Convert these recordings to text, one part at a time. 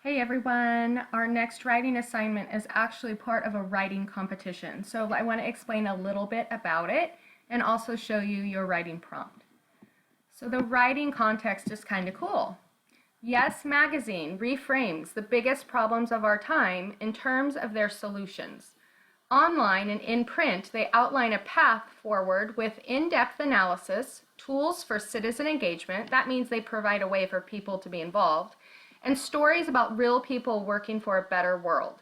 Hey everyone, our next writing assignment is actually part of a writing competition. So I want to explain a little bit about it and also show you your writing prompt. So the writing context is kind of cool. Yes Magazine reframes the biggest problems of our time in terms of their solutions. Online and in print, they outline a path forward with in-depth analysis, tools for citizen engagement, that means they provide a way for people to be involved, and stories about real people working for a better world.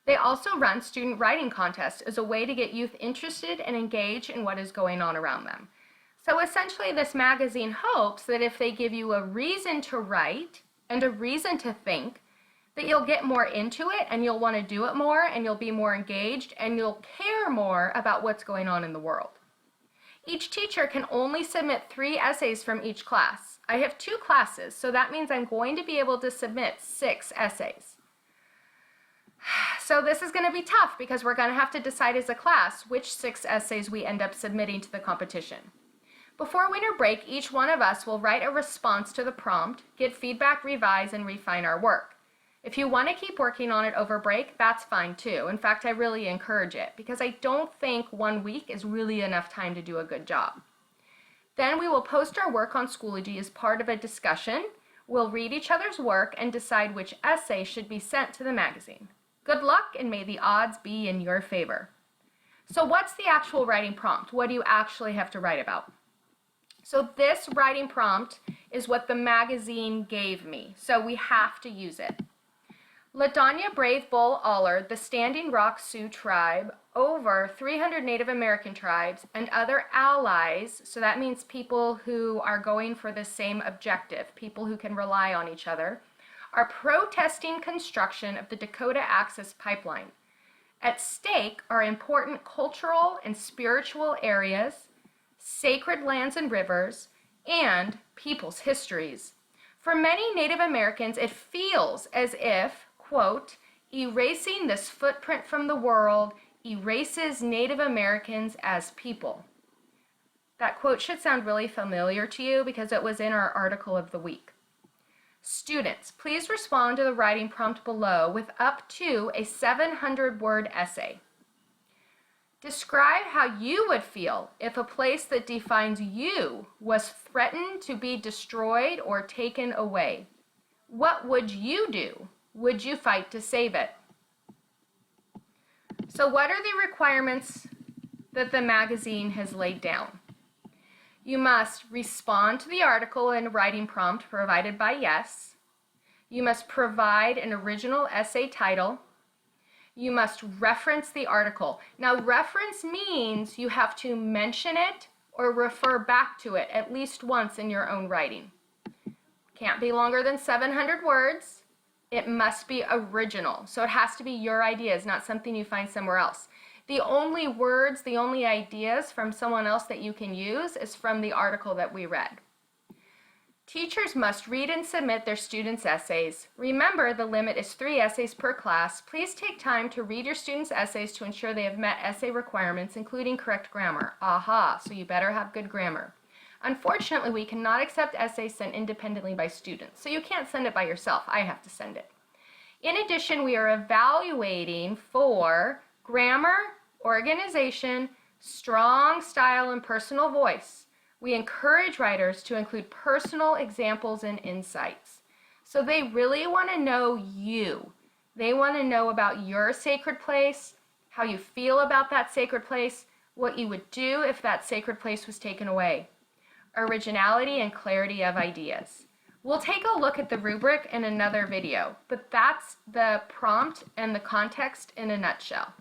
They also run student writing contests as a way to get youth interested and engaged in what is going on around them. So essentially this magazine hopes that if they give you a reason to write and a reason to think, that you'll get more into it and you'll want to do it more and you'll be more engaged and you'll care more about what's going on in the world. Each teacher can only submit 3 essays from each class. I have 2 classes, so that means I'm going to be able to submit 6 essays. So this is going to be tough because we're going to have to decide as a class which 6 essays we end up submitting to the competition. Before winter break, each one of us will write a response to the prompt, get feedback, revise, and refine our work. If you want to keep working on it over break, that's fine too. In fact, I really encourage it because I don't think 1 week is really enough time to do a good job. Then we will post our work on Schoology as part of a discussion. We'll read each other's work and decide which essay should be sent to the magazine. Good luck and may the odds be in your favor. So what's the actual writing prompt? What do you actually have to write about? So this writing prompt is what the magazine gave me, so we have to use it. LaDanya Brave Bull Aller, the Standing Rock Sioux tribe, over 300 Native American tribes, and other allies, so that means people who are going for the same objective, people who can rely on each other, are protesting construction of the Dakota Access Pipeline. At stake are important cultural and spiritual areas, sacred lands and rivers, and people's histories. For many Native Americans, it feels as if, quote, erasing this footprint from the world erases Native Americans as people. That quote should sound really familiar to you because it was in our article of the week. Students, please respond to the writing prompt below with up to a 700-word essay. Describe how you would feel if a place that defines you was threatened to be destroyed or taken away. What would you do? Would you fight to save it? So what are the requirements that the magazine has laid down? You must respond to the article and writing prompt provided by Yes. You must provide an original essay title. You must reference the article. Now, reference means you have to mention it or refer back to it at least once in your own writing. Can't be longer than 700 words. It must be original. So it has to be your ideas, not something you find somewhere else. The only words, the only ideas from someone else that you can use is from the article that we read. Teachers must read and submit their students' essays. Remember, the limit is 3 essays per class. Please take time to read your students' essays to ensure they have met essay requirements, including correct grammar. Aha, so you better have good grammar. Unfortunately, we cannot accept essays sent independently by students, so you can't send it by yourself. I have to send it. In addition, we are evaluating for grammar, organization, strong style, and personal voice. We encourage writers to include personal examples and insights. So they really want to know you. They want to know about your sacred place, how you feel about that sacred place, what you would do if that sacred place was taken away. Originality and clarity of ideas. We'll take a look at the rubric in another video, but that's the prompt and the context in a nutshell.